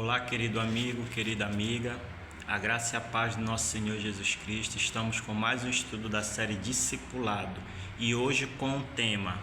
Olá, querido amigo, querida amiga, a graça e a paz do nosso Senhor Jesus Cristo. Estamos com mais um estudo da série Discipulado e hoje com o tema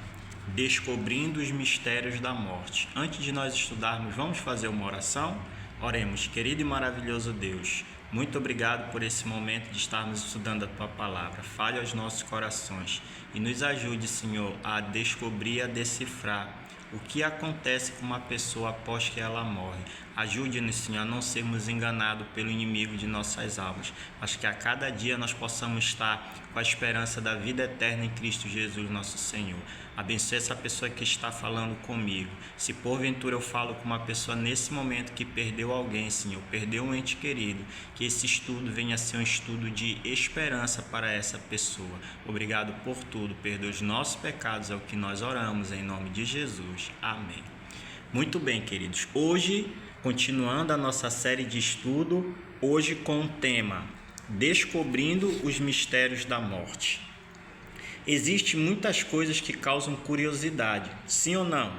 Descobrindo os Mistérios da Morte. Antes de nós estudarmos, vamos fazer uma oração? Oremos. Querido e maravilhoso Deus, muito obrigado por esse momento de estarmos estudando a Tua Palavra. Fale aos nossos corações e nos ajude, Senhor, a descobrir e a decifrar o que acontece com uma pessoa após que ela morre. Ajude-nos, Senhor, a não sermos enganados pelo inimigo de nossas almas, mas que a cada dia nós possamos estar com a esperança da vida eterna em Cristo Jesus, nosso Senhor. Abençoe essa pessoa que está falando comigo. Se porventura eu falo com uma pessoa nesse momento que perdeu alguém, Senhor, perdeu um ente querido, que esse estudo venha a ser um estudo de esperança para essa pessoa. Obrigado por tudo. Perdoa os nossos pecados, é o que nós oramos em nome de Jesus. Amém. Muito bem, queridos. Hoje, continuando a nossa série de estudo, hoje com o tema Descobrindo os Mistérios da Morte. Existem muitas coisas que causam curiosidade, sim ou não?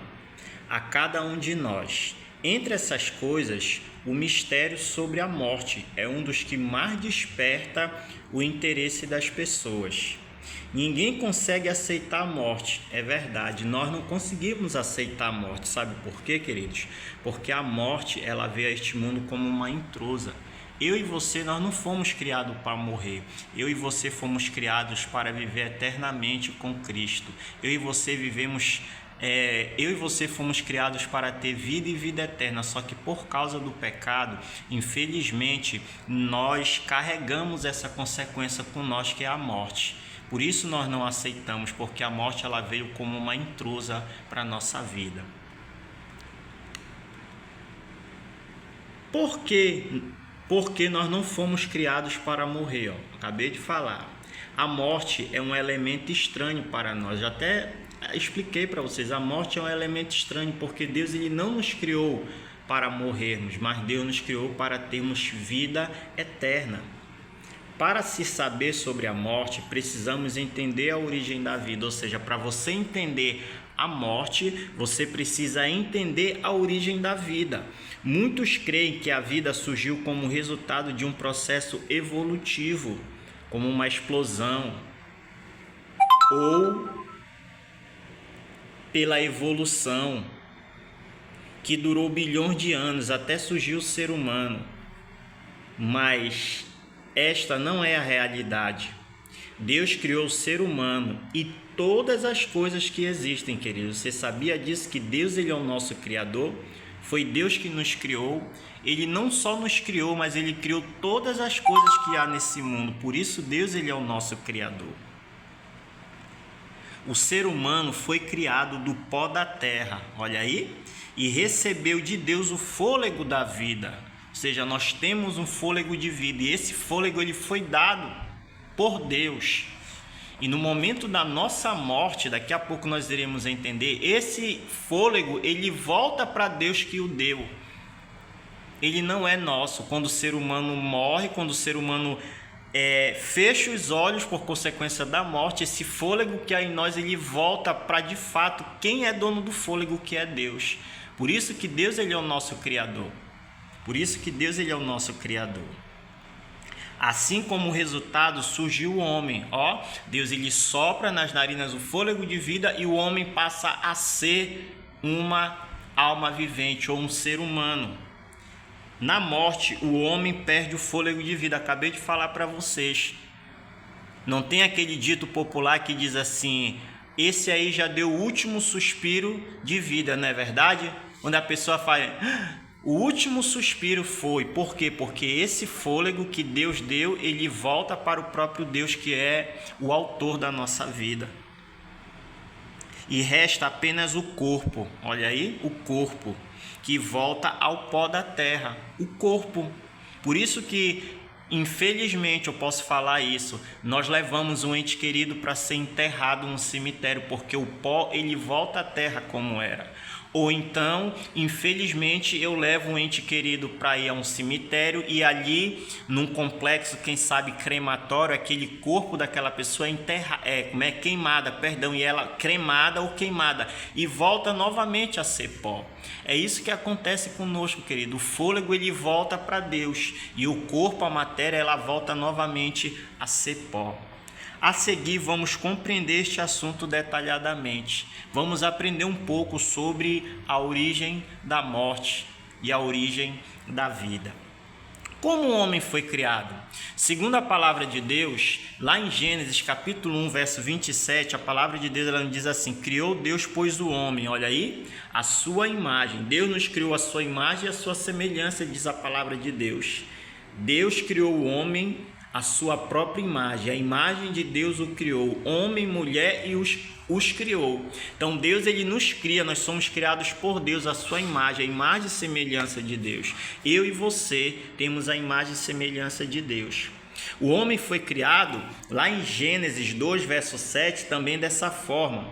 A cada um de nós. Entre essas coisas, o mistério sobre a morte é um dos que mais desperta o interesse das pessoas. Ninguém consegue aceitar a morte, é verdade, nós não conseguimos aceitar a morte, sabe por quê, queridos? Porque a morte, ela veio a este mundo como uma intrusa. Eu e você, nós não fomos criados para morrer. Eu e você fomos criados para viver eternamente com Cristo. Eu e você fomos criados para ter vida e vida eterna, só que por causa do pecado, infelizmente, nós carregamos essa consequência com nós, que é a morte. Por isso nós não aceitamos, porque a morte ela veio como uma intrusa para a nossa vida. Por quê? Porque nós não fomos criados para morrer, acabei de falar. A morte é um elemento estranho para nós. Já até expliquei para vocês, a morte é um elemento estranho porque Deus ele não nos criou para morrermos, mas Deus nos criou para termos vida eterna. Para se saber sobre a morte, precisamos entender a origem da vida, ou seja, para você entender a morte, você precisa entender a origem da vida. Muitos creem que a vida surgiu como resultado de um processo evolutivo, como uma explosão, ou pela evolução, que durou bilhões de anos até surgir o ser humano. Mas esta não é a realidade. Deus criou o ser humano e todas as coisas que existem, queridos. Você sabia disso, que Deus ele é o nosso Criador? Foi Deus que nos criou. Ele não só nos criou, mas ele criou todas as coisas que há nesse mundo. Por isso Deus ele é o nosso Criador. O ser humano foi criado do pó da terra, olha aí, e recebeu de Deus o fôlego da vida. Ou seja, nós temos um fôlego de vida e esse fôlego ele foi dado por Deus. E no momento da nossa morte, daqui a pouco nós iremos entender, esse fôlego ele volta para Deus que o deu. Ele não é nosso. Quando o ser humano morre, quando o ser humano fecha os olhos por consequência da morte, esse fôlego que há em nós ele volta para de fato quem é dono do fôlego, que é Deus. Por isso que Deus ele é o nosso Criador. Por isso que Deus ele é o nosso Criador. Assim como resultado surgiu o homem. Deus ele sopra nas narinas o fôlego de vida e o homem passa a ser uma alma vivente ou um ser humano. Na morte, o homem perde o fôlego de vida. Acabei de falar para vocês. Não tem aquele dito popular que diz assim: esse aí já deu o último suspiro de vida, não é verdade? Onde a pessoa fala: o último suspiro foi. Por quê? Porque esse fôlego que Deus deu, ele volta para o próprio Deus, que é o autor da nossa vida. E resta apenas o corpo. Olha aí, o corpo, que volta ao pó da terra. O corpo. Por isso que, infelizmente, eu posso falar isso, nós levamos um ente querido para ser enterrado no cemitério, porque o pó ele volta à terra como era. Ou então, infelizmente, eu levo um ente querido para ir a um cemitério e ali, num complexo, quem sabe crematório, aquele corpo daquela pessoa é queimada, e ela cremada ou queimada e volta novamente a ser pó. É isso que acontece conosco, querido. O fôlego ele volta para Deus e o corpo, a matéria, ela volta novamente a ser pó. A seguir, vamos compreender este assunto detalhadamente. Vamos aprender um pouco sobre a origem da morte e a origem da vida. Como o homem foi criado? Segundo a palavra de Deus, lá em Gênesis capítulo 1, verso 27, a palavra de Deus ela diz assim: criou Deus, pois, o homem, olha aí, a sua imagem. Deus nos criou a sua imagem e a sua semelhança, diz a palavra de Deus. Deus criou o homem a sua própria imagem, a imagem de Deus o criou, homem e mulher, e os criou. Então Deus ele nos cria, nós somos criados por Deus, a sua imagem, a imagem e semelhança de Deus. Eu e você temos a imagem e semelhança de Deus. O homem foi criado lá em Gênesis 2, verso 7, também dessa forma.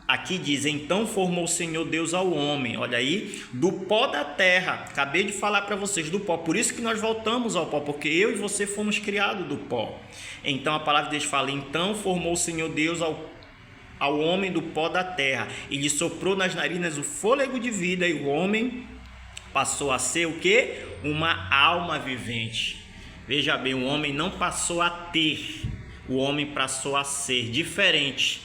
Aqui diz: então formou o Senhor Deus ao homem, olha aí, do pó da terra. Acabei de falar para vocês do pó, por isso que nós voltamos ao pó, porque eu e você fomos criados do pó. Então a palavra de Deus fala: então formou o Senhor Deus ao homem do pó da terra, e lhe soprou nas narinas o fôlego de vida, e o homem passou a ser o quê? Uma alma vivente. Veja bem, o homem não passou a ter, o homem passou a ser. Diferente.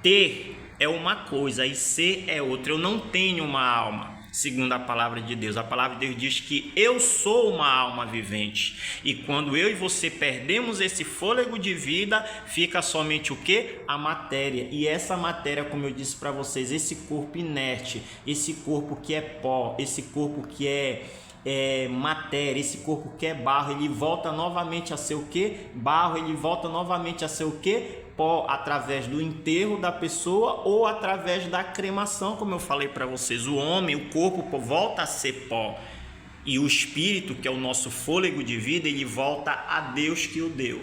Ter é uma coisa e ser é outra. Eu não tenho uma alma, segundo a palavra de Deus. A palavra de Deus diz que eu sou uma alma vivente. E quando eu e você perdemos esse fôlego de vida, fica somente o quê? A matéria. E essa matéria, como eu disse para vocês, esse corpo inerte, esse corpo que é pó, esse corpo que é matéria, esse corpo que é barro, ele volta novamente a ser o quê? Barro, ele volta novamente a ser o quê? Pó, através do enterro da pessoa ou através da cremação, como eu falei para vocês. O homem, o corpo volta a ser pó, e o espírito, que é o nosso fôlego de vida, ele volta a Deus que o deu.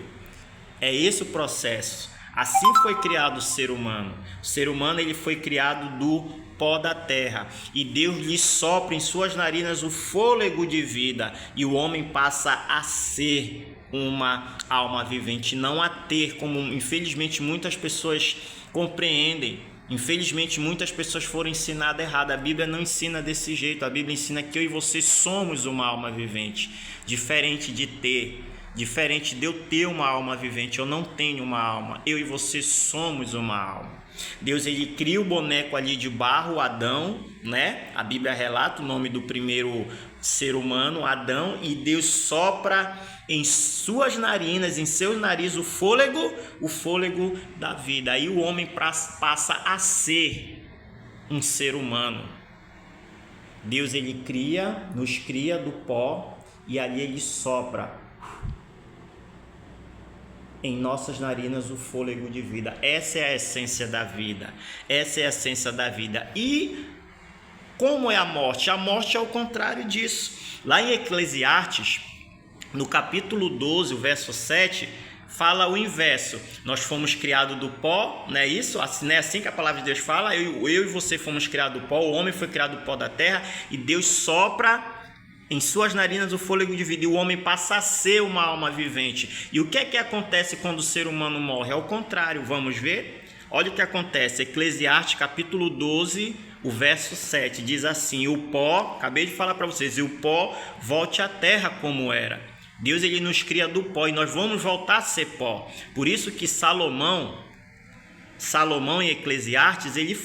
É esse o processo. Assim foi criado o ser humano. O ser humano ele foi criado do pó da terra, e Deus lhe sopra em suas narinas o fôlego de vida, e o homem passa a ser uma alma vivente, não a ter, como infelizmente muitas pessoas compreendem. Infelizmente muitas pessoas foram ensinadas errado. A Bíblia não ensina desse jeito. A Bíblia ensina que eu e você somos uma alma vivente, diferente de eu ter uma alma vivente. Eu não tenho uma alma, eu e você somos uma alma. Deus ele cria o boneco ali de barro, Adão, né? A Bíblia relata o nome do primeiro ser humano, Adão, e Deus sopra em suas narinas, em seu nariz o fôlego da vida. Aí o homem passa a ser um ser humano. Deus ele nos cria do pó, e ali ele sopra em nossas narinas o fôlego de vida. Essa é a essência da vida. Essa é a essência da vida. E como é a morte? A morte é o contrário disso. Lá em Eclesiastes, no capítulo 12, o verso 7, fala o inverso. Nós fomos criados do pó, não é isso? Não é assim que a palavra de Deus fala? Eu e você fomos criados do pó, o homem foi criado do pó da terra, e Deus sopra em suas narinas o fôlego de vida, e o homem passa a ser uma alma vivente. E o que é que acontece quando o ser humano morre? É o contrário, vamos ver? Olha o que acontece. Eclesiastes capítulo 12, o verso 7, diz assim: o pó, acabei de falar para vocês, e o pó volte à terra como era. Deus ele nos cria do pó, e nós vamos voltar a ser pó. Por isso que Salomão em Eclesiastes, ele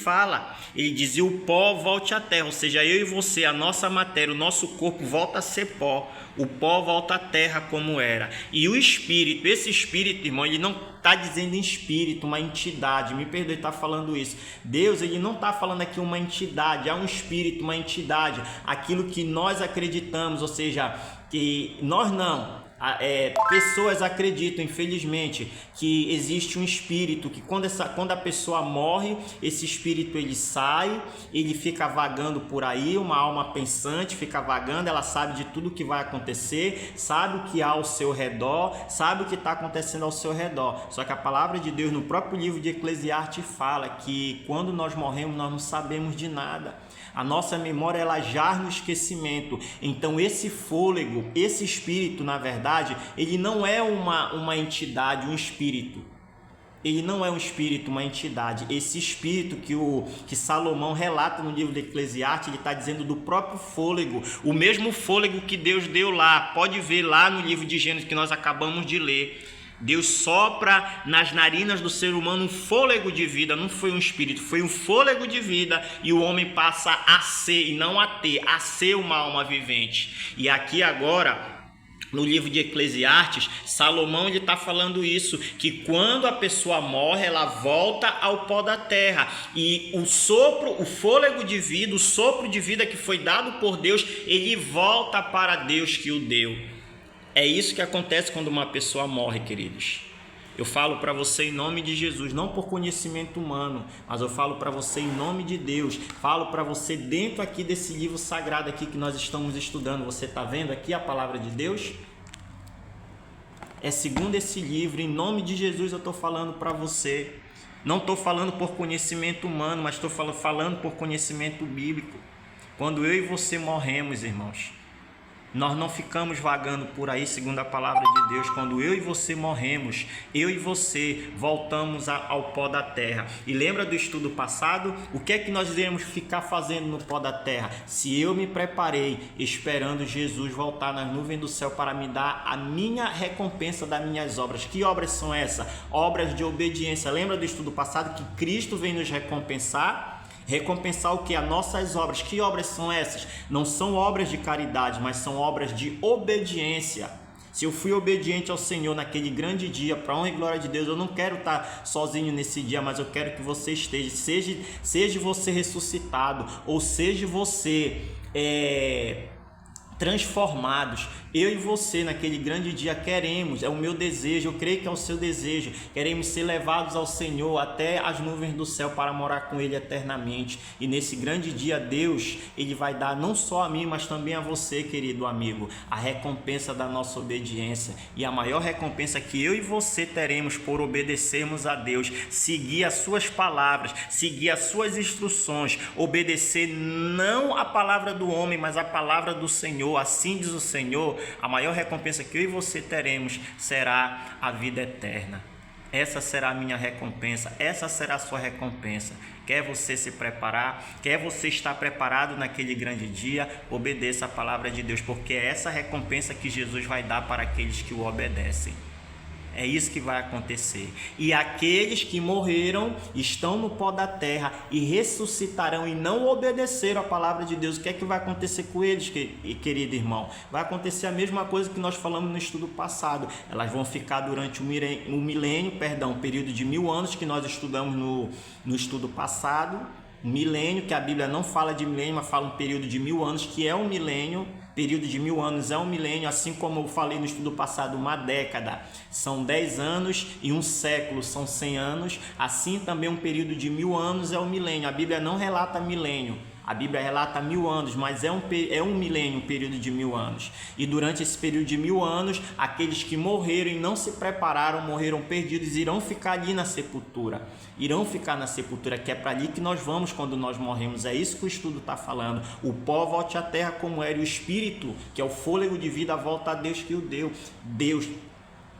diz: e o pó volte à terra, ou seja, eu e você, a nossa matéria, o nosso corpo volta a ser pó, o pó volta à terra como era. E o espírito, esse espírito, irmão, ele não está dizendo em espírito, uma entidade, me perdoe estar falando isso. Deus, ele não está falando aqui uma entidade, é um espírito, uma entidade, aquilo que nós acreditamos, ou seja, que nós não, Pessoas acreditam, infelizmente, que existe um espírito, que quando a pessoa morre, esse espírito ele sai, ele fica vagando por aí, uma alma pensante fica vagando, ela sabe de tudo que vai acontecer, sabe o que há ao seu redor, sabe o que está acontecendo ao seu redor. Só que a palavra de Deus no próprio livro de Eclesiastes fala que quando nós morremos nós não sabemos de nada. A nossa memória ela jaz no esquecimento. Então esse fôlego, esse espírito, na verdade, ele não é uma entidade, um espírito. Ele não é um espírito, uma entidade. Esse espírito que Salomão relata no livro de Eclesiastes, ele está dizendo do próprio fôlego. O mesmo fôlego que Deus deu lá. Pode ver lá no livro de Gênesis que nós acabamos de ler. Deus sopra nas narinas do ser humano um fôlego de vida, não foi um espírito, foi um fôlego de vida, e o homem passa a ser, e não a ter, a ser uma alma vivente. E aqui agora, no livro de Eclesiastes, Salomão está falando isso, que quando a pessoa morre, ela volta ao pó da terra, e o sopro, o fôlego de vida, o sopro de vida que foi dado por Deus, ele volta para Deus que o deu. É isso que acontece quando uma pessoa morre, queridos. Eu falo para você em nome de Jesus, não por conhecimento humano, mas eu falo para você em nome de Deus. Falo para você dentro aqui desse livro sagrado aqui que nós estamos estudando. Você está vendo aqui a palavra de Deus? É segundo esse livro, em nome de Jesus eu estou falando para você. Não estou falando por conhecimento humano, mas estou falando por conhecimento bíblico. Quando eu e você morremos, irmãos, nós não ficamos vagando por aí, segundo a palavra de Deus. Quando eu e você morremos, eu e você voltamos ao pó da terra. E lembra do estudo passado? O que é que nós iremos ficar fazendo no pó da terra? Se eu me preparei esperando Jesus voltar nas nuvens do céu para me dar a minha recompensa das minhas obras. Que obras são essas? Obras de obediência. Lembra do estudo passado que Cristo vem nos recompensar? Recompensar o que? As nossas obras. Que obras são essas? Não são obras de caridade, mas são obras de obediência. Se eu fui obediente ao Senhor naquele grande dia, para a honra e glória de Deus, eu não quero estar sozinho nesse dia, mas eu quero que você esteja. Seja você ressuscitado, ou seja você transformados. Eu e você naquele grande dia queremos, é o meu desejo, eu creio que é o seu desejo, queremos ser levados ao Senhor até as nuvens do céu para morar com Ele eternamente. E nesse grande dia Deus, Ele vai dar não só a mim, mas também a você, querido amigo, a recompensa da nossa obediência. E a maior recompensa que eu e você teremos por obedecermos a Deus, seguir as suas palavras, seguir as suas instruções, obedecer não a palavra do homem, mas a palavra do Senhor. Assim diz o Senhor, a maior recompensa que eu e você teremos será a vida eterna. Essa será a minha recompensa, essa será a sua recompensa. Quer você se preparar, quer você estar preparado naquele grande dia, obedeça a palavra de Deus, porque é essa recompensa que Jesus vai dar para aqueles que o obedecem. É isso que vai acontecer. E aqueles que morreram estão no pó da terra e ressuscitarão e não obedeceram a palavra de Deus. O que é que vai acontecer com eles, querido irmão? Vai acontecer a mesma coisa que nós falamos no estudo passado. Elas vão ficar durante um período de 1000 anos que nós estudamos no estudo passado. Um milênio, que a Bíblia não fala de milênio, mas fala um período de 1000 anos, que é um milênio. Período de 1000 anos é um milênio, assim como eu falei no estudo passado, uma década são 10 anos e um século são 100 anos, assim também um período de 1000 anos é um milênio. A Bíblia não relata milênio, a Bíblia relata 1000 anos, mas é um milênio, um período de 1000 anos. E durante esse período de 1000 anos, aqueles que morreram e não se prepararam, morreram perdidos, irão ficar ali na sepultura. Irão ficar na sepultura, que é para ali que nós vamos quando nós morremos. É isso que o estudo está falando. O pó volte à terra como era, e o espírito, que é o fôlego de vida, volta a Deus que o deu.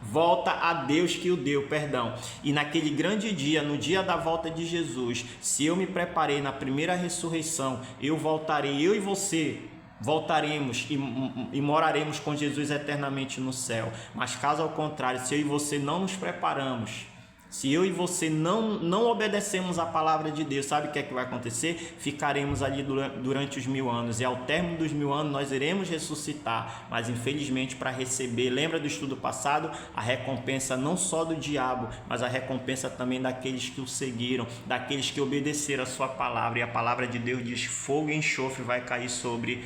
Volta a Deus que o deu, perdão. E naquele grande dia, no dia da volta de Jesus, se eu me preparei na primeira ressurreição, eu voltarei, eu e você voltaremos e moraremos com Jesus eternamente no céu. Mas caso ao contrário, se eu e você não nos preparamos, se eu e você não obedecemos a palavra de Deus, sabe o que é que vai acontecer? Ficaremos ali durante os 1000 anos, e ao término dos 1000 anos nós iremos ressuscitar, mas infelizmente para receber, lembra do estudo passado? A recompensa não só do diabo, mas a recompensa também daqueles que o seguiram, daqueles que obedeceram a sua palavra. E a palavra de Deus diz: fogo e enxofre vai cair sobre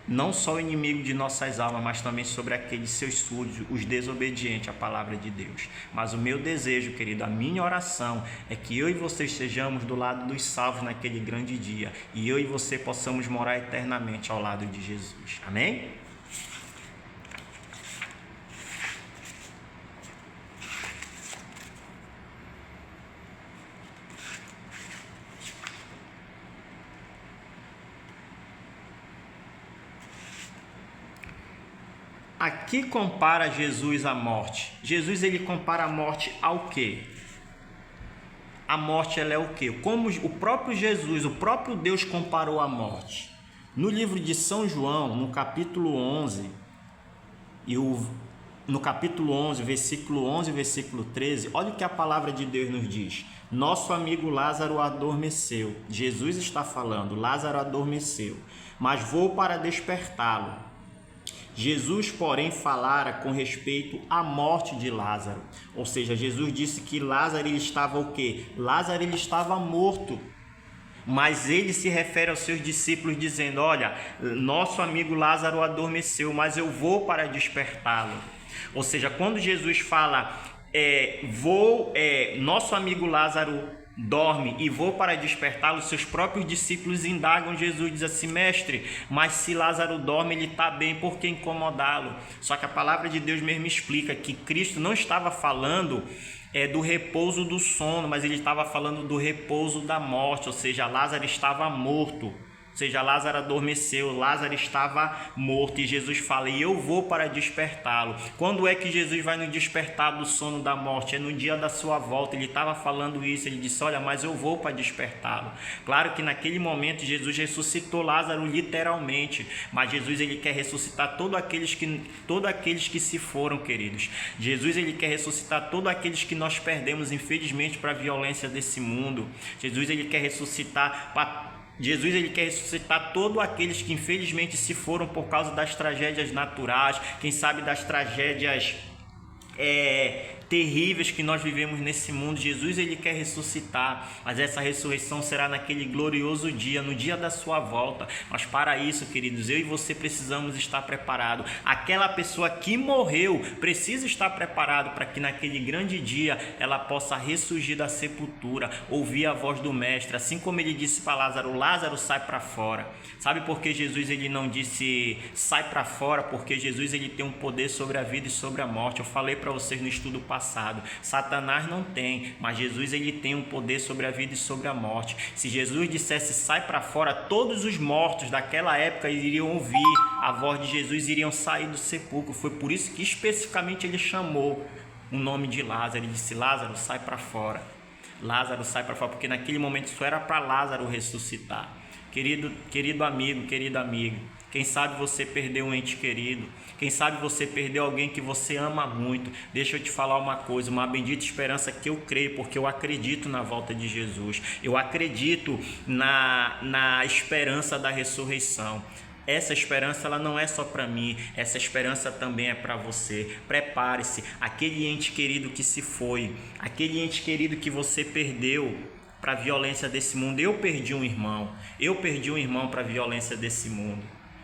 não só o inimigo de nossas almas, mas também sobre aqueles seus súditos, os desobedientes à palavra de Deus. Mas o meu desejo, querido, a minha oração é que eu e você estejamos do lado dos salvos naquele grande dia, e eu e você possamos morar eternamente ao lado de Jesus. Amém? Aqui compara Jesus à morte. Jesus, ele compara a morte ao quê? A morte, ela é o quê? Como o próprio Jesus, o próprio Deus comparou a morte. No livro de São João, no capítulo 11, no capítulo 11, versículo 11 e versículo 13, olha o que a palavra de Deus nos diz. Nosso amigo Lázaro adormeceu. Jesus está falando, Lázaro adormeceu, mas vou para despertá-lo. Jesus, porém, falara com respeito à morte de Lázaro. Ou seja, Jesus disse que Lázaro ele estava o quê? Lázaro ele estava morto. Mas ele se refere aos seus discípulos dizendo, olha, nosso amigo Lázaro adormeceu, mas eu vou para despertá-lo. Ou seja, quando Jesus fala, nosso amigo Lázaro dorme e vou para despertá-lo, seus próprios discípulos indagam Jesus, diz assim, mestre, mas se Lázaro dorme, ele está bem, por que incomodá-lo? Só que a palavra de Deus mesmo explica que Cristo não estava falando do repouso do sono, mas ele estava falando do repouso da morte, ou seja, Lázaro estava morto. Ou seja, Lázaro adormeceu, Lázaro estava morto, e Jesus fala, e eu vou para despertá-lo. Quando é que Jesus vai nos despertar do sono da morte? É no dia da sua volta. Ele estava falando isso, ele disse, olha, mas eu vou para despertá-lo. Claro que naquele momento Jesus ressuscitou Lázaro literalmente, mas Jesus ele quer ressuscitar todos aqueles que se foram, queridos. Jesus ele quer ressuscitar todos aqueles que nós perdemos, infelizmente, para a violência desse mundo. Jesus ele quer ressuscitar todos aqueles que infelizmente se foram por causa das tragédias naturais, quem sabe das tragédias terríveis que nós vivemos nesse mundo. Jesus ele quer ressuscitar, mas essa ressurreição será naquele glorioso dia, no dia da sua volta. Mas para isso, queridos, eu e você precisamos estar preparados. Aquela pessoa que morreu precisa estar preparado para que naquele grande dia ela possa ressurgir da sepultura, ouvir a voz do mestre, assim como ele disse para Lázaro, Lázaro, sai para fora. Sabe por que Jesus ele não disse sai para fora? Porque Jesus ele tem um poder sobre a vida e sobre a morte. Eu falei para vocês no estudo passado, Satanás não tem, mas Jesus ele tem um poder sobre a vida e sobre a morte. Se Jesus dissesse sai para fora, todos os mortos daquela época iriam ouvir a voz de Jesus, iriam sair do sepulcro. Foi por isso que especificamente ele chamou o nome de Lázaro. Ele disse, Lázaro, sai para fora. Lázaro, sai para fora, porque naquele momento só era para Lázaro ressuscitar. Querido amigo, querida amiga, quem sabe você perdeu um ente querido, quem sabe você perdeu alguém que você ama muito. Deixa eu te falar uma coisa, uma bendita esperança que eu creio, porque eu acredito na volta de Jesus, eu acredito na esperança da ressurreição. Essa esperança ela não é só para mim, essa esperança também é para você. Prepare-se, aquele ente querido que se foi, aquele ente querido que você perdeu para a violência desse mundo. Eu perdi um irmão para a violência desse mundo.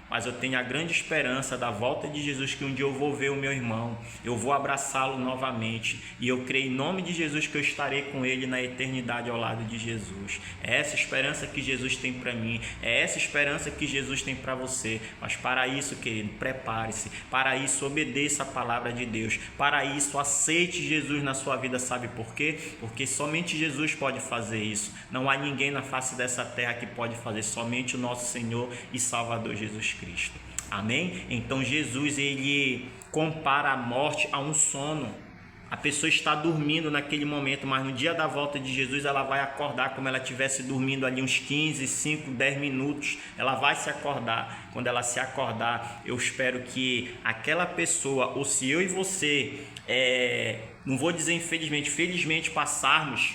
Mas eu tenho a grande esperança da volta de Jesus, que um dia eu vou ver o meu irmão, eu vou abraçá-lo novamente, e eu creio em nome de Jesus que eu estarei com ele na eternidade ao lado de Jesus. É essa esperança que Jesus tem para mim, é essa esperança que Jesus tem para você. Mas para isso, querido, prepare-se, para isso obedeça a palavra de Deus, para isso aceite Jesus na sua vida. Sabe por quê? Porque somente Jesus pode fazer isso. Não há ninguém na face dessa terra que pode fazer, somente o nosso Senhor e Salvador Jesus Cristo. Amém? Então Jesus ele compara a morte a um sono. A pessoa está dormindo naquele momento, mas no dia da volta de Jesus ela vai acordar como ela estivesse dormindo ali uns 15, 5, 10 minutos. Ela vai se acordar. Quando ela se acordar, eu espero que aquela pessoa, ou se eu e você, não vou dizer infelizmente, felizmente passarmos,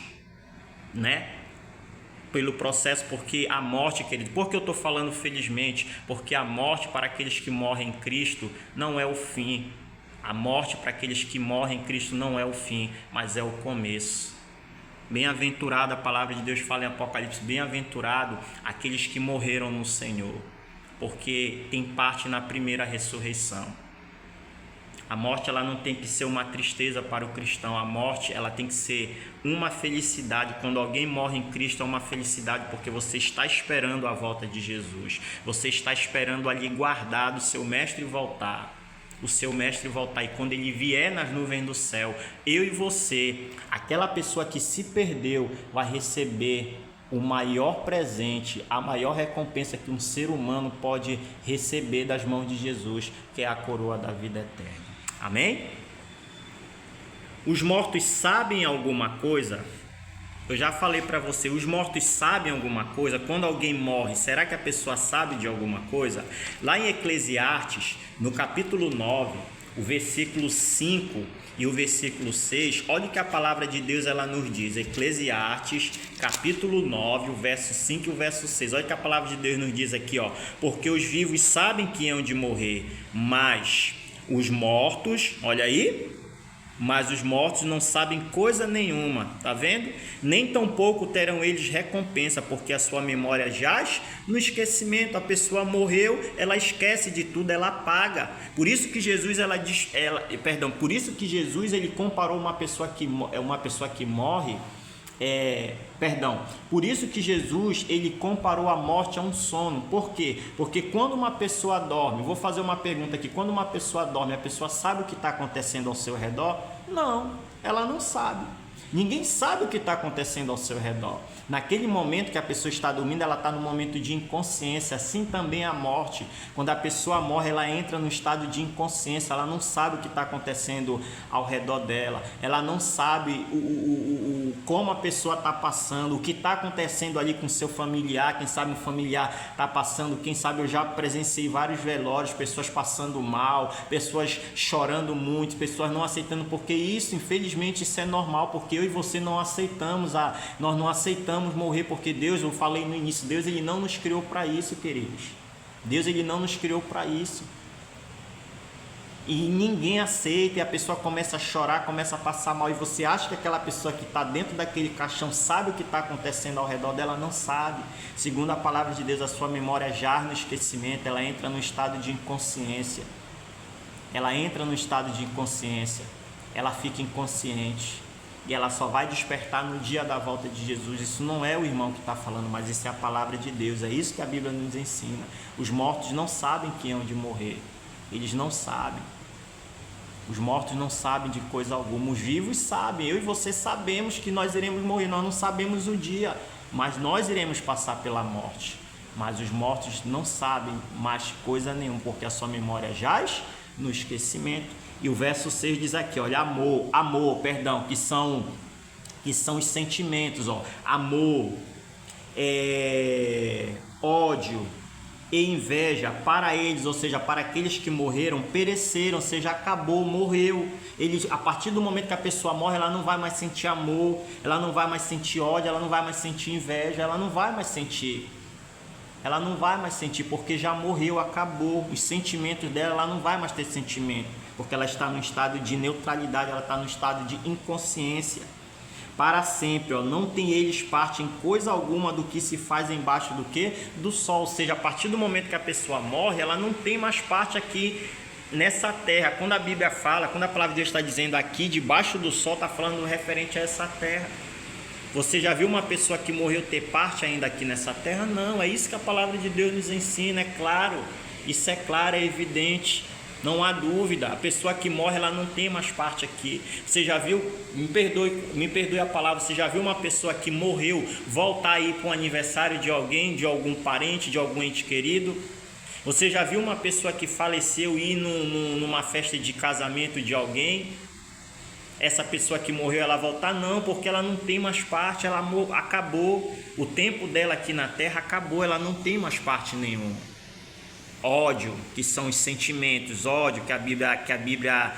pelo processo, porque a morte, querido, por que eu estou falando felizmente? Porque a morte para aqueles que morrem em Cristo não é o fim. A morte para aqueles que morrem em Cristo não é o fim, mas é o começo. Bem-aventurado, a palavra de Deus fala em Apocalipse, bem-aventurado aqueles que morreram no Senhor. porque tem parte na primeira ressurreição. A morte ela não tem que ser uma tristeza para o cristão. A morte ela tem que ser uma felicidade. Quando alguém morre em Cristo é uma felicidade, porque você está esperando a volta de Jesus. Você está esperando ali guardado o seu mestre voltar. O seu mestre voltar, e quando ele vier nas nuvens do céu, eu e você, aquela pessoa que se perdeu, vai receber o maior presente, a maior recompensa que um ser humano pode receber das mãos de Jesus, que é a coroa da vida eterna. Amém? Os mortos sabem alguma coisa? Eu já falei para você, os mortos sabem alguma coisa? Quando alguém morre, será que a pessoa sabe de alguma coisa? Lá em Eclesiastes, no capítulo 9, o versículo 5 e o versículo 6, olha o que a palavra de Deus ela nos diz. Eclesiastes, capítulo 9, o verso 5 e o verso 6. Olha o que a palavra de Deus nos diz aqui, ó. Porque os vivos sabem que hão de morrer, mas os mortos, olha aí, mas os mortos não sabem coisa nenhuma, tá vendo? Nem tampouco terão eles recompensa, porque a sua memória jaz no esquecimento. A pessoa morreu, ela esquece de tudo, ela apaga. Por isso que Jesus por isso que Jesus ele comparou uma pessoa que morre. Por isso que Jesus ele comparou a morte a um sono. Por quê? Porque quando uma pessoa dorme, vou fazer uma pergunta aqui, quando uma pessoa dorme, a pessoa sabe o que está acontecendo ao seu redor? Não, ela não sabe. Ninguém sabe o que está acontecendo ao seu redor. Naquele momento que a pessoa está dormindo, ela está no momento de inconsciência. Assim também a morte. Quando a pessoa morre, ela entra no estado de inconsciência. Ela não sabe o que está acontecendo ao redor dela. Ela não sabe como a pessoa está passando, o que está acontecendo ali com seu familiar. Quem sabe um familiar está passando. Quem sabe eu já presenciei vários velórios, pessoas passando mal, pessoas chorando muito, pessoas não aceitando, porque isso, infelizmente, isso é normal, porque eu e você não aceitamos, nós não aceitamos morrer, porque Deus, eu falei no início, Deus ele não nos criou para isso, queridos. Deus ele não nos criou para isso. E ninguém aceita, e a pessoa começa a chorar, começa a passar mal, e você acha que aquela pessoa que está dentro daquele caixão sabe o que está acontecendo ao redor dela? Não sabe. Segundo a palavra de Deus, a sua memória jaz no esquecimento, ela entra no estado de inconsciência. Ela entra no estado de inconsciência, ela fica inconsciente. E ela só vai despertar no dia da volta de Jesus. Isso não é o irmão que está falando, mas isso é a palavra de Deus. É isso que a Bíblia nos ensina. Os mortos não sabem que hão de morrer. Eles não sabem. Os mortos não sabem de coisa alguma. Os vivos sabem. Eu e você sabemos que nós iremos morrer. Nós não sabemos o dia, mas nós iremos passar pela morte. Mas os mortos não sabem mais coisa nenhuma, porque a sua memória jaz no esquecimento. E o verso 6 diz aqui, olha, que são os sentimentos, ó, amor, ódio e inveja para eles, ou seja, para aqueles que morreram, pereceram, ou seja, acabou, morreu. Eles, a partir do momento que a pessoa morre, ela não vai mais sentir amor, ela não vai mais sentir ódio, ela não vai mais sentir inveja, ela não vai mais sentir, porque já morreu, acabou. Os sentimentos dela, ela não vai mais ter sentimento, porque ela está no estado de neutralidade, ela está no estado de inconsciência. Para sempre, ó, não tem eles parte em coisa alguma do que se faz embaixo do quê? Do sol. Ou seja, a partir do momento que a pessoa morre, ela não tem mais parte aqui nessa terra. Quando a Bíblia fala, quando a palavra de Deus está dizendo aqui, debaixo do sol, está falando referente a essa terra. Você já viu uma pessoa que morreu ter parte ainda aqui nessa terra? Não, é isso que a palavra de Deus nos ensina, é claro. Isso é claro, é evidente, não há dúvida. A pessoa que morre, ela não tem mais parte aqui. Você já viu, me perdoe a palavra, você já viu uma pessoa que morreu voltar aí para um aniversário de alguém, de algum parente, de algum ente querido? Você já viu uma pessoa que faleceu ir numa festa de casamento de alguém? Essa pessoa que morreu, ela voltar? Não, porque ela não tem mais parte, ela acabou. O tempo dela aqui na terra acabou, ela não tem mais parte nenhuma. Ódio, que são os sentimentos, ódio que a Bíblia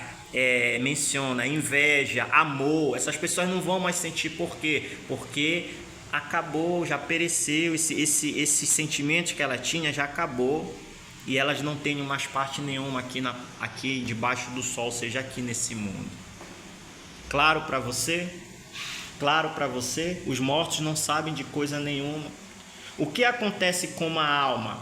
menciona, inveja, amor, essas pessoas não vão mais sentir. Por quê? Porque acabou, já pereceu, esse sentimento que ela tinha já acabou, e elas não têm mais parte nenhuma aqui debaixo do sol, seja aqui nesse mundo. Claro para você? Claro para você? Os mortos não sabem de coisa nenhuma. O que acontece com uma alma?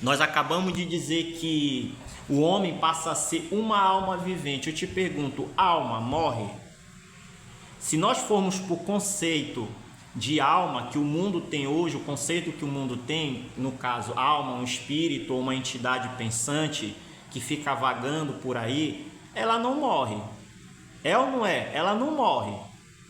Nós acabamos de dizer que o homem passa a ser uma alma vivente. Eu te pergunto, alma morre? Se nós formos por conceito de alma que o mundo tem hoje, o conceito que o mundo tem, no caso, alma, um espírito ou uma entidade pensante que fica vagando por aí, ela não morre. É ou não é? Ela não morre.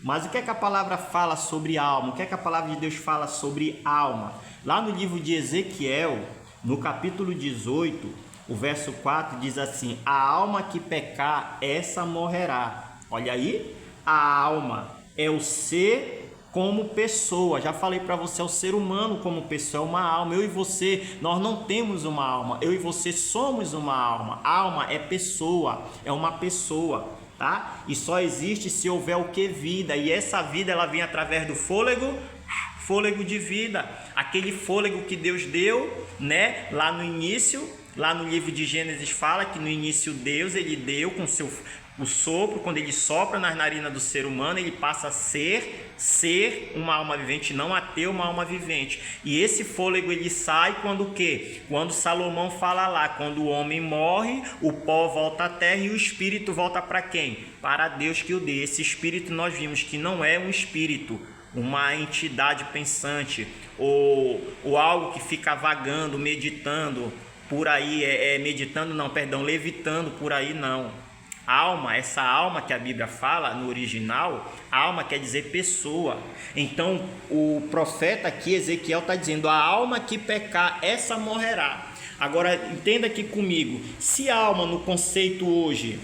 Mas o que é que a palavra fala sobre alma? O que é que a palavra de Deus fala sobre alma? Lá no livro de Ezequiel, no capítulo 18, o verso 4 diz assim: a alma que pecar, essa morrerá. Olha aí, a alma é o ser como pessoa. Já falei para você, é o ser humano como pessoa, é uma alma. Eu e você, nós não temos uma alma. Eu e você somos uma alma. Alma é pessoa, é uma pessoa, tá? E só existe se houver o que? Vida. E essa vida, ela vem através do fôlego de vida. Aquele fôlego que Deus deu, né? Lá no início, lá no livro de Gênesis fala que no início Deus, ele deu com o sopro, quando ele sopra nas narinas do ser humano, ele passa a ser uma alma vivente, não a ter uma alma vivente. E esse fôlego ele sai quando o quê? Quando Salomão fala lá, quando o homem morre, o pó volta à terra e o espírito volta para quem? Para Deus que o dê. Esse espírito nós vimos que não é um espírito, uma entidade pensante ou algo que fica vagando, meditando por aí, levitando por aí, não. Alma, essa alma que a Bíblia fala no original, alma quer dizer pessoa. Então o profeta aqui, Ezequiel, está dizendo: a alma que pecar, essa morrerá. Agora entenda aqui comigo, se a alma no conceito hoje,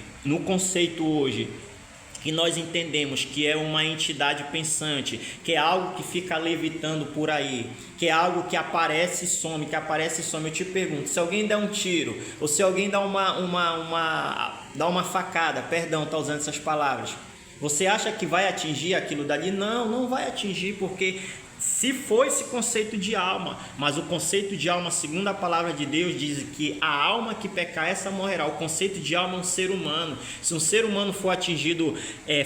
que nós entendemos que é uma entidade pensante, que é algo que fica levitando por aí, que é algo que aparece e some, eu te pergunto, se alguém der um tiro, ou se alguém dá uma facada, perdão, tá usando essas palavras, você acha que vai atingir aquilo dali? Não, não vai atingir, porque se for esse conceito de alma, mas o conceito de alma, segundo a palavra de Deus, diz que a alma que pecar, essa morrerá. O conceito de alma é um ser humano. Se um ser humano for atingido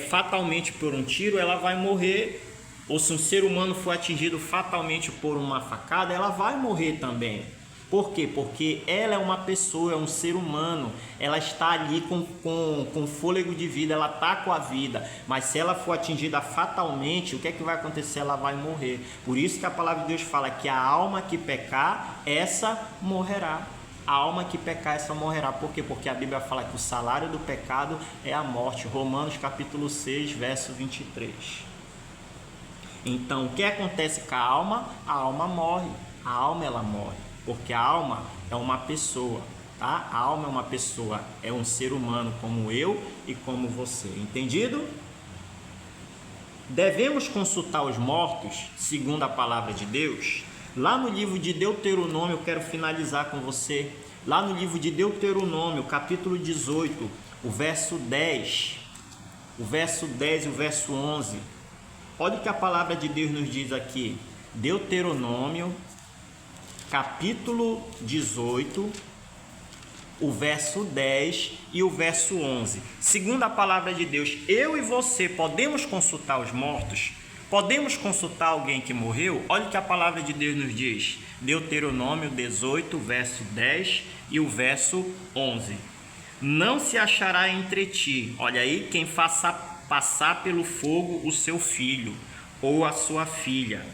fatalmente por um tiro, ela vai morrer. Ou se um ser humano for atingido fatalmente por uma facada, ela vai morrer também. Por quê? Porque ela é uma pessoa, é um ser humano, ela está ali com fôlego de vida, ela está com a vida, mas se ela for atingida fatalmente, o que é que vai acontecer? Ela vai morrer. Por isso que a palavra de Deus fala que a alma que pecar, essa morrerá. A alma que pecar, essa morrerá. Por quê? Porque a Bíblia fala que o salário do pecado é a morte. Romanos capítulo 6, verso 23. Então, o que acontece com a alma? A alma morre. A alma, ela morre. Porque a alma é uma pessoa, tá? A alma é uma pessoa, é um ser humano como eu e como você. Entendido? Devemos consultar os mortos, segundo a palavra de Deus. Lá no livro de Deuteronômio, eu quero finalizar com você. Lá no livro de Deuteronômio, capítulo 18, o verso 10. O verso 10 e o verso 11. Olha o que a palavra de Deus nos diz aqui. Deuteronômio, capítulo 18, o verso 10 e o verso 11. Segundo a palavra de Deus, eu e você podemos consultar os mortos? Podemos consultar alguém que morreu? Olha o que a palavra de Deus nos diz. Deuteronômio 18, verso 10 e o verso 11. Não se achará entre ti, olha aí, quem faça passar pelo fogo o seu filho ou a sua filha,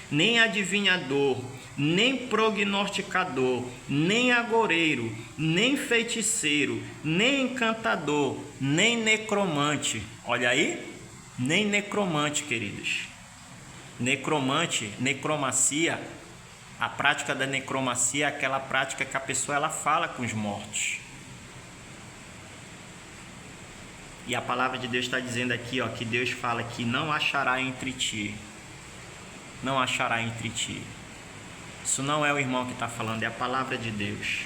nem adivinhador, nem prognosticador, nem agoreiro, nem feiticeiro, nem encantador, nem necromante. Olha aí, nem necromante, queridos. Necromante, necromancia, a prática da necromacia é aquela prática que a pessoa ela fala com os mortos. E a palavra de Deus está dizendo aqui, ó, que Deus fala que não achará entre ti. Não achará entre ti. Isso não é o irmão que está falando, é a palavra de Deus.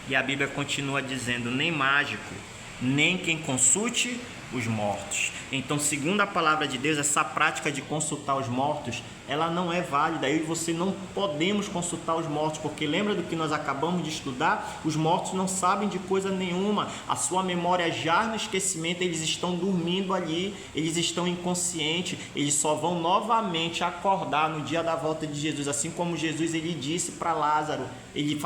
E a Bíblia continua dizendo, nem mágico, nem quem consulte os mortos. Então, segundo a palavra de Deus, essa prática de consultar os mortos, ela não é válida. Eu e você não podemos consultar os mortos, porque lembra do que nós acabamos de estudar? Os mortos não sabem de coisa nenhuma, a sua memória já no esquecimento, eles estão dormindo ali, eles estão inconscientes, eles só vão novamente acordar no dia da volta de Jesus, assim como Jesus ele disse para Lázaro, ele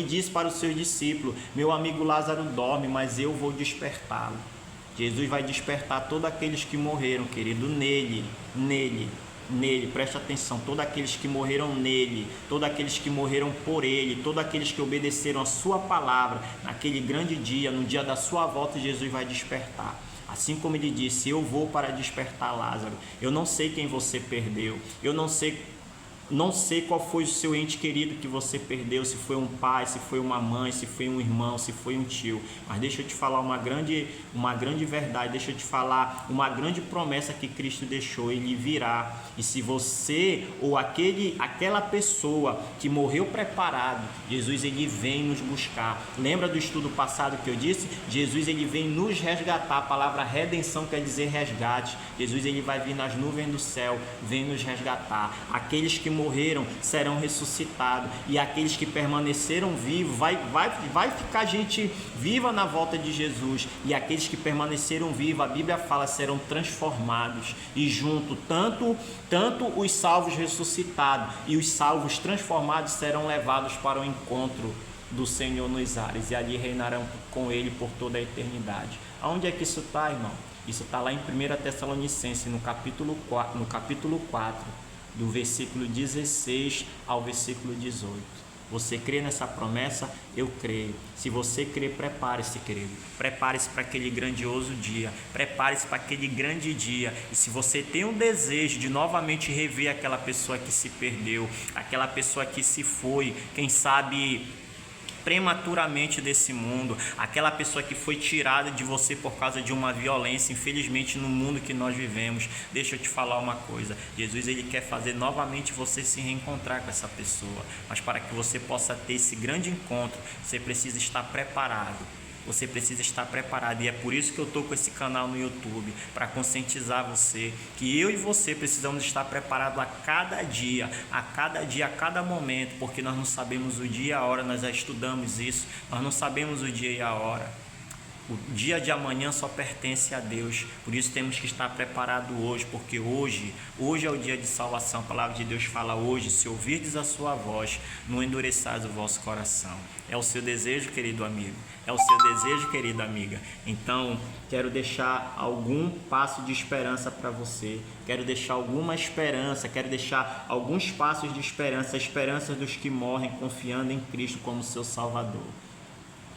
disse para os seus discípulos: meu amigo Lázaro dorme, mas eu vou despertá-lo. Jesus vai despertar todos aqueles que morreram, querido, nele, preste atenção, todos aqueles que morreram nele, todos aqueles que morreram por ele, todos aqueles que obedeceram a sua palavra, naquele grande dia, no dia da sua volta, Jesus vai despertar. Assim como ele disse: eu vou para despertar Lázaro. Eu não sei quem você perdeu, eu não sei qual foi o seu ente querido que você perdeu, se foi um pai, se foi uma mãe, se foi um irmão, se foi um tio, mas deixa eu te falar uma grande verdade, deixa eu te falar uma grande promessa que Cristo deixou: ele virá. E se você ou aquela pessoa que morreu preparado, Jesus ele vem nos buscar. Lembra do estudo passado que eu disse? Jesus ele vem nos resgatar. A palavra redenção quer dizer resgate. Jesus ele vai vir nas nuvens do céu, vem nos resgatar. Aqueles que morreram serão ressuscitados, e aqueles que permaneceram vivos, vai ficar gente viva na volta de Jesus, e aqueles que permaneceram vivos, a Bíblia fala, serão transformados, e junto, tanto os salvos ressuscitados e os salvos transformados serão levados para o encontro do Senhor nos ares, e ali reinarão com ele por toda a eternidade. Aonde é que isso está, irmão? Isso está lá em 1 Tessalonicenses, no capítulo 4, do versículo 16 ao versículo 18. Você crê nessa promessa? Eu creio. Se você crê, prepare-se, querido. Prepare-se para aquele grandioso dia. Prepare-se para aquele grande dia. E se você tem um desejo de novamente rever aquela pessoa que se perdeu, aquela pessoa que se foi, quem sabe prematuramente desse mundo, aquela pessoa que foi tirada de você por causa de uma violência, infelizmente no mundo que nós vivemos, deixa eu te falar uma coisa: Jesus ele quer fazer novamente você se reencontrar com essa pessoa, mas para que você possa ter esse grande encontro, você precisa estar preparado. Você precisa estar preparado, e é por isso que eu estou com esse canal no YouTube, para conscientizar você que eu e você precisamos estar preparados a cada dia, a cada momento, porque nós não sabemos o dia e a hora. Nós já estudamos isso, nós não sabemos o dia e a hora. O dia de amanhã só pertence a Deus, por isso temos que estar preparados hoje, porque hoje é o dia de salvação. A palavra de Deus fala hoje: se ouvirdes a sua voz, não endureçais o vosso coração. É o seu desejo, querido amigo? É o seu desejo, querida amiga? Então, quero deixar algum passo de esperança para você, quero deixar alguma esperança, quero deixar alguns passos de esperança, a esperança dos que morrem confiando em Cristo como seu Salvador.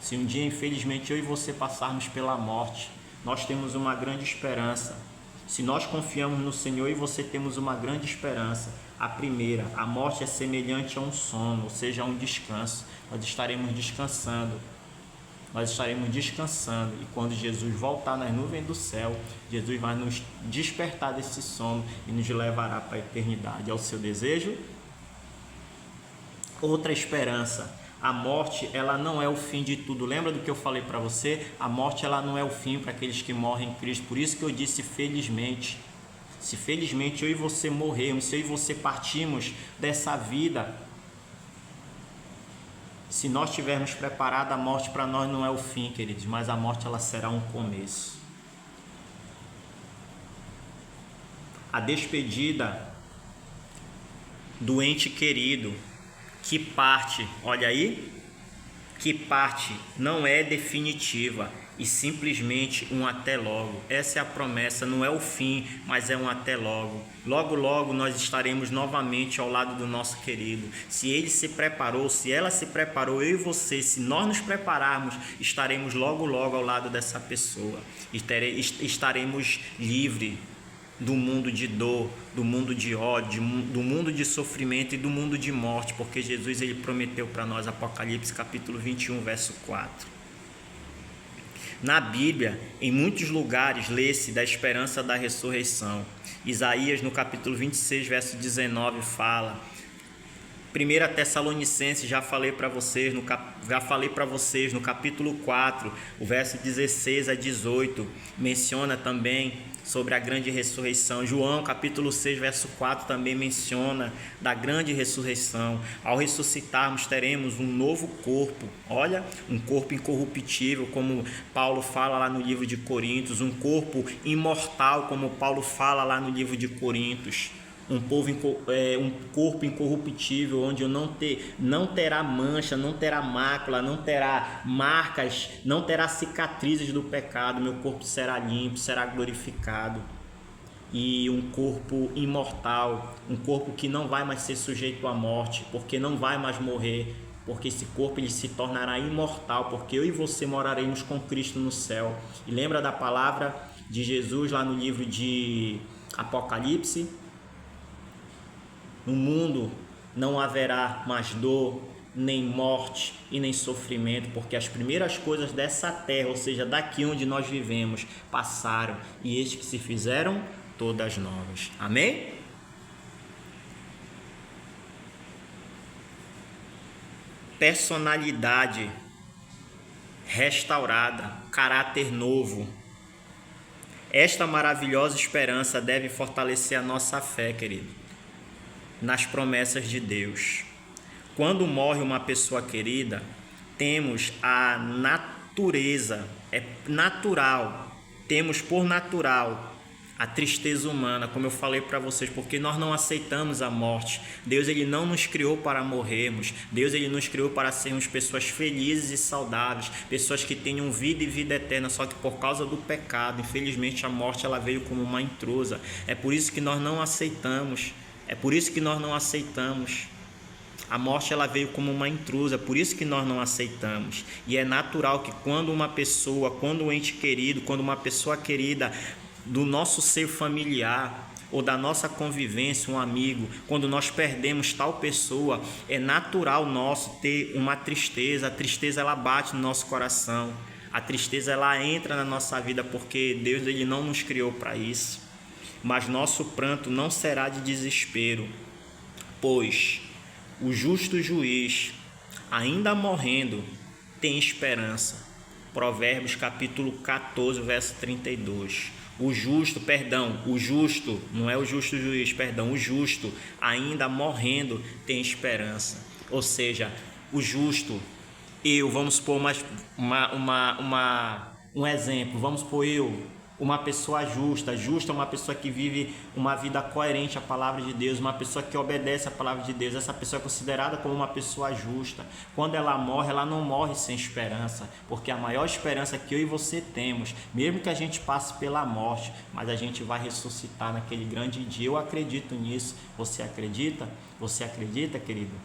Se um dia, infelizmente, eu e você passarmos pela morte, nós temos uma grande esperança. Se nós confiamos no Senhor, e você temos uma grande esperança. A primeira, a morte é semelhante a um sono, ou seja, a um descanso. Nós estaremos descansando. E quando Jesus voltar nas nuvens do céu, Jesus vai nos despertar desse sono e nos levará para a eternidade. É o seu desejo? Outra esperança: a morte ela não é o fim de tudo. Lembra do que eu falei para você? A morte ela não é o fim para aqueles que morrem em Cristo. Por isso que eu disse felizmente. Se felizmente eu e você morrermos, se eu e você partimos dessa vida, se nós estivermos preparados, a morte para nós não é o fim, queridos, mas a morte ela será um começo. A despedida do ente querido que parte, olha aí, que parte não é definitiva e simplesmente um até logo. Essa é a promessa, não é o fim, mas é um até logo. Logo, logo nós estaremos novamente ao lado do nosso querido. Se ele se preparou, se ela se preparou, eu e você, se nós nos prepararmos, estaremos logo, logo ao lado dessa pessoa. Estaremos livres do mundo de dor, do mundo de ódio, do mundo de sofrimento e do mundo de morte, porque Jesus ele prometeu para nós, Apocalipse capítulo 21, verso 4. Na Bíblia, em muitos lugares, lê-se da esperança da ressurreição. Isaías, no capítulo 26, verso 19, fala: 1 Tessalonicenses, já falei para vocês no capítulo 4, o verso 16 a 18, menciona também sobre a grande ressurreição. João, capítulo 6, verso 4, também menciona da grande ressurreição. Ao ressuscitarmos, teremos um novo corpo, olha, um corpo incorruptível, como Paulo fala lá no livro de Coríntios, um corpo imortal, como Paulo fala lá no livro de Coríntios. Um corpo incorruptível, onde não terá mancha, não terá mácula, não terá marcas, não terá cicatrizes do pecado. Meu corpo será limpo, será glorificado. E um corpo imortal, um corpo que não vai mais ser sujeito à morte, porque não vai mais morrer, porque esse corpo ele se tornará imortal, porque eu e você moraremos com Cristo no céu. E lembra da palavra de Jesus lá no livro de Apocalipse? No mundo não haverá mais dor, nem morte e nem sofrimento, porque as primeiras coisas dessa terra, ou seja, daqui onde nós vivemos, passaram, e estes que se fizeram todas novas. Amém? Personalidade restaurada, caráter novo. Esta maravilhosa esperança deve fortalecer a nossa fé, querido, nas promessas de Deus. Quando morre uma pessoa querida, temos a natureza, é natural, temos por natural a tristeza humana, como eu falei para vocês, porque nós não aceitamos a morte. Deus ele não nos criou para morrermos. Deus ele nos criou para sermos pessoas felizes e saudáveis, pessoas que tenham vida e vida eterna, só que por causa do pecado, infelizmente a morte ela veio como uma intrusa. É por isso que nós não aceitamos. A morte ela veio como uma intrusa, por isso que nós não aceitamos. E é natural que quando um ente querido, quando uma pessoa querida do nosso ser familiar ou da nossa convivência, um amigo, quando nós perdemos tal pessoa, é natural nosso ter uma tristeza. A tristeza ela bate no nosso coração. A tristeza ela entra na nossa vida, porque Deus ele não nos criou para isso. Mas nosso pranto não será de desespero, pois o justo juiz, ainda morrendo, tem esperança. Provérbios capítulo 14, verso 32. O justo, não é o justo juiz, o justo, ainda morrendo, tem esperança. Ou seja, o justo, vamos supor um exemplo, vamos supor uma pessoa justa é uma pessoa que vive uma vida coerente à palavra de Deus, uma pessoa que obedece à palavra de Deus. Essa pessoa é considerada como uma pessoa justa. Quando ela morre, ela não morre sem esperança, porque a maior esperança que eu e você temos, mesmo que a gente passe pela morte, mas a gente vai ressuscitar naquele grande dia. Eu acredito nisso. Você acredita? Você acredita, querido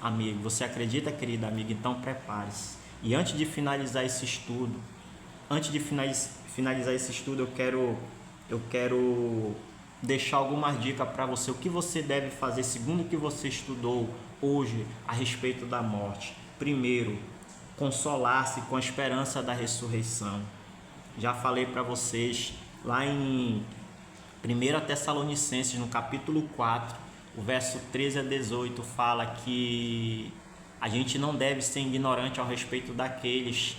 amigo? Você acredita, querida amiga? Então prepare-se. E antes de finalizar esse estudo, eu quero deixar algumas dicas para você. O que você deve fazer segundo o que você estudou hoje a respeito da morte? Primeiro, consolar-se com a esperança da ressurreição. Já falei para vocês lá em 1 Tessalonicenses, no capítulo 4, o verso 13 a 18, fala que a gente não deve ser ignorante ao respeito daqueles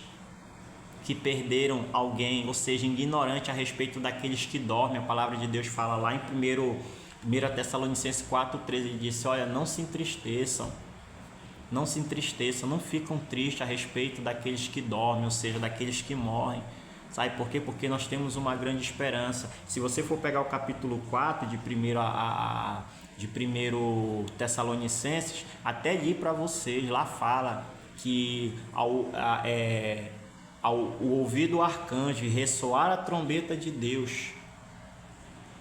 que perderam alguém, ou seja, ignorante a respeito daqueles que dormem. A palavra de Deus fala lá em 1 Tessalonicenses 4,13, ele disse: olha, não se entristeçam, não ficam tristes a respeito daqueles que dormem, ou seja, daqueles que morrem. Sabe por quê? Porque nós temos uma grande esperança. Se você for pegar o capítulo 4 de 1 Tessalonicenses, até li para vocês, lá fala que ao ouvir do arcanjo e ressoar a trombeta de Deus,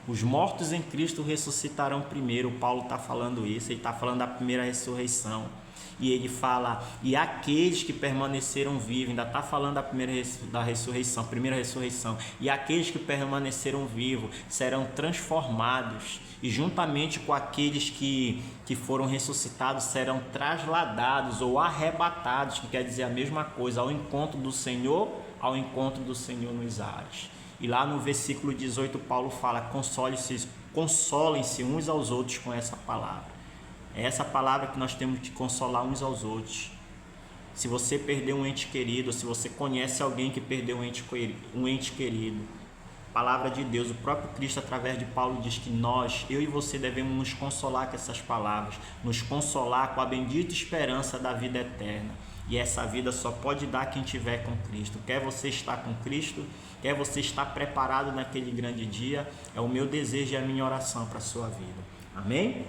os mortos em Cristo ressuscitarão primeiro. Paulo está falando isso, ele está falando da primeira ressurreição. E ele fala, e aqueles que permaneceram vivos, ainda está falando da ressurreição, primeira ressurreição, e aqueles que permaneceram vivos serão transformados, e juntamente com aqueles que foram ressuscitados serão trasladados ou arrebatados, que quer dizer a mesma coisa, ao encontro do Senhor nos ares. E lá no versículo 18 Paulo fala, consolem-se uns aos outros com essa palavra. É essa palavra que nós temos que consolar uns aos outros. Se você perdeu um ente querido, se você conhece alguém que perdeu um ente querido, palavra de Deus, o próprio Cristo através de Paulo diz que nós, eu e você, devemos nos consolar com essas palavras, nos consolar com a bendita esperança da vida eterna. E essa vida só pode dar quem estiver com Cristo. Quer você estar com Cristo, quer você estar preparado naquele grande dia, é o meu desejo e a minha oração para a sua vida. Amém?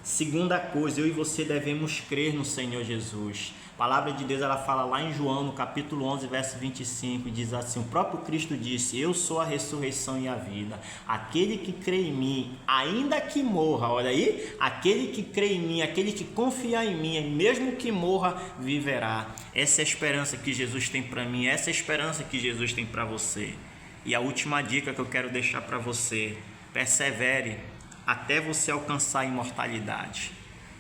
Segunda coisa, eu e você devemos crer no Senhor Jesus. A palavra de Deus, ela fala lá em João, no capítulo 11, verso 25, e diz assim: o próprio Cristo disse: eu sou a ressurreição e a vida. Aquele que crê em mim, ainda que morra, olha aí, aquele que crê em mim, aquele que confia em mim, mesmo que morra, viverá. Essa é a esperança que Jesus tem para mim, essa é a esperança que Jesus tem para você. E a última dica que eu quero deixar para você: persevere até você alcançar a imortalidade.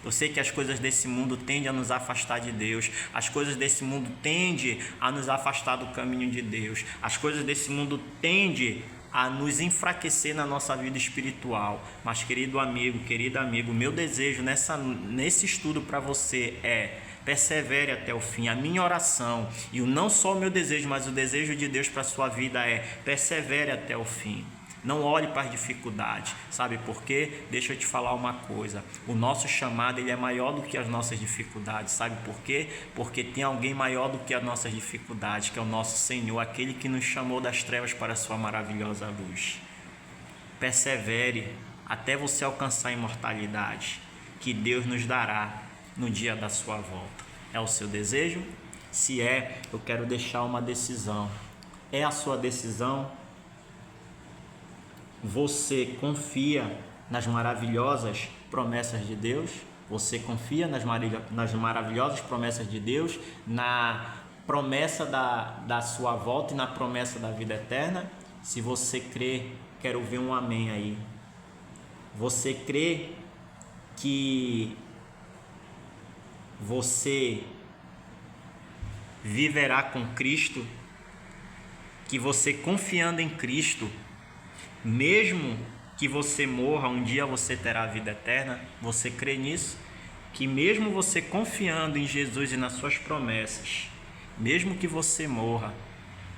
Eu sei que as coisas desse mundo tendem a nos afastar de Deus, as coisas desse mundo tendem a nos afastar do caminho de Deus, as coisas desse mundo tendem a nos enfraquecer na nossa vida espiritual. Mas, querido amigo, meu desejo nesse estudo para você é: persevere até o fim. A minha oração, e não só o meu desejo, mas o desejo de Deus para a sua vida é: persevere até o fim. Não olhe para as dificuldades. Sabe por quê? Deixa eu te falar uma coisa. O nosso chamado, ele é maior do que as nossas dificuldades. Sabe por quê? Porque tem alguém maior do que as nossas dificuldades, que é o nosso Senhor, aquele que nos chamou das trevas para a sua maravilhosa luz. Persevere até você alcançar a imortalidade, que Deus nos dará no dia da sua volta. É o seu desejo? Se é, eu quero deixar uma decisão. É a sua decisão? Você confia nas maravilhosas promessas de Deus? Você confia nas maravilhosas promessas de Deus, na promessa da sua volta e na promessa da vida eterna? Se você crê, quero ver um amém aí. Você crê que você viverá com Cristo? Que você, confiando em Cristo, mesmo que você morra, um dia você terá a vida eterna? Você crê nisso? Que mesmo você confiando em Jesus e nas suas promessas, mesmo que você morra,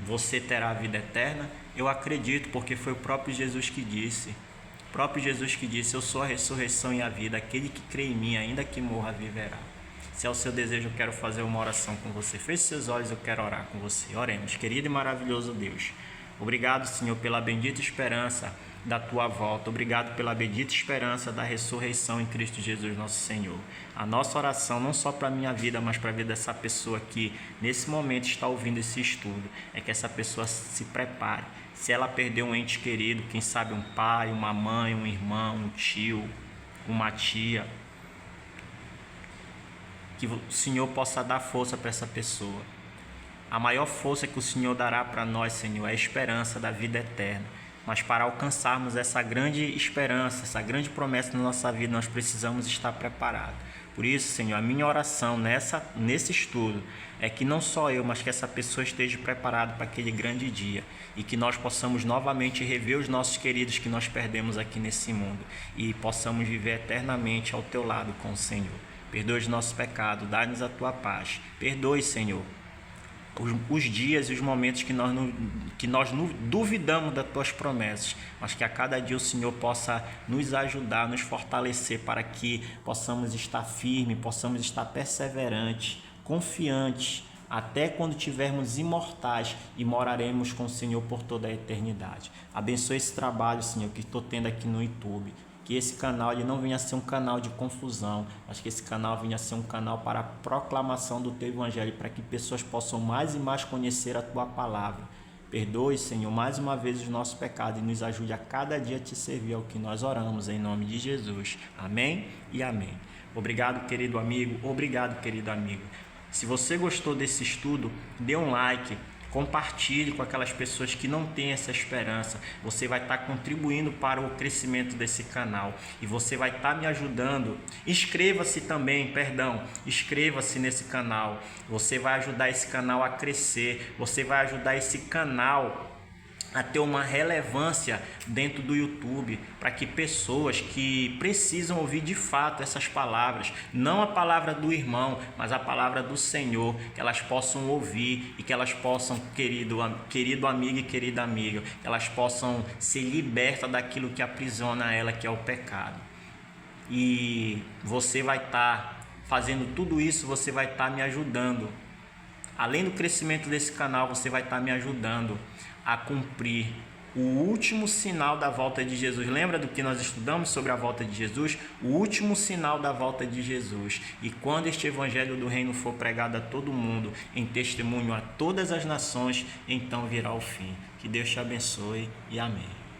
você terá a vida eterna? Eu acredito, porque foi o próprio Jesus que disse. O próprio Jesus que disse: eu sou a ressurreição e a vida. Aquele que crê em mim, ainda que morra, viverá. Se é o seu desejo, eu quero fazer uma oração com você. Feche seus olhos, eu quero orar com você. Oremos. Querido e maravilhoso Deus, obrigado, Senhor, pela bendita esperança da tua volta. Obrigado pela bendita esperança da ressurreição em Cristo Jesus, nosso Senhor. A nossa oração, não só para a minha vida, mas para a vida dessa pessoa que nesse momento está ouvindo esse estudo, é que essa pessoa se prepare. Se ela perdeu um ente querido, quem sabe um pai, uma mãe, um irmão, um tio, uma tia, que o Senhor possa dar força para essa pessoa. A maior força que o Senhor dará para nós, Senhor, é a esperança da vida eterna. Mas para alcançarmos essa grande esperança, essa grande promessa na nossa vida, nós precisamos estar preparados. Por isso, Senhor, a minha oração nesse estudo é que não só eu, mas que essa pessoa esteja preparada para aquele grande dia e que nós possamos novamente rever os nossos queridos que nós perdemos aqui nesse mundo e possamos viver eternamente ao teu lado com o Senhor. Perdoe os nossos pecados, dá-nos a tua paz. Perdoe, Senhor, os dias e os momentos que nós duvidamos das tuas promessas, mas que a cada dia o Senhor possa nos ajudar, nos fortalecer para que possamos estar firmes, possamos estar perseverantes, confiantes, até quando tivermos imortais e moraremos com o Senhor por toda a eternidade. Abençoe esse trabalho, Senhor, que estou tendo aqui no YouTube. Que esse canal ele não venha a ser um canal de confusão, mas que esse canal venha a ser um canal para a proclamação do teu evangelho, para que pessoas possam mais e mais conhecer a tua palavra. Perdoe, Senhor, mais uma vez os nossos pecados e nos ajude a cada dia a te servir, ao que nós oramos em nome de Jesus. Amém e amém. Obrigado, querido amigo. Obrigado, querido amigo. Se você gostou desse estudo, dê um like. Compartilhe com aquelas pessoas que não têm essa esperança. Você vai estar contribuindo para o crescimento desse canal e você vai estar me ajudando. Inscreva-se nesse canal. Você vai ajudar esse canal a crescer. Você vai ajudar esse canal a ter uma relevância dentro do YouTube, para que pessoas que precisam ouvir de fato essas palavras, não a palavra do irmão, mas a palavra do Senhor, que elas possam ouvir e que elas possam, querido amigo e querida amiga, que elas possam ser libertas daquilo que aprisiona ela, que é o pecado. E você vai estar fazendo tudo isso, você vai estar me ajudando. Além do crescimento desse canal, você vai estar me ajudando a cumprir o último sinal da volta de Jesus. Lembra do que nós estudamos sobre a volta de Jesus? O último sinal da volta de Jesus. E quando este evangelho do reino for pregado a todo mundo, em testemunho a todas as nações, então virá o fim. Que Deus te abençoe e amém.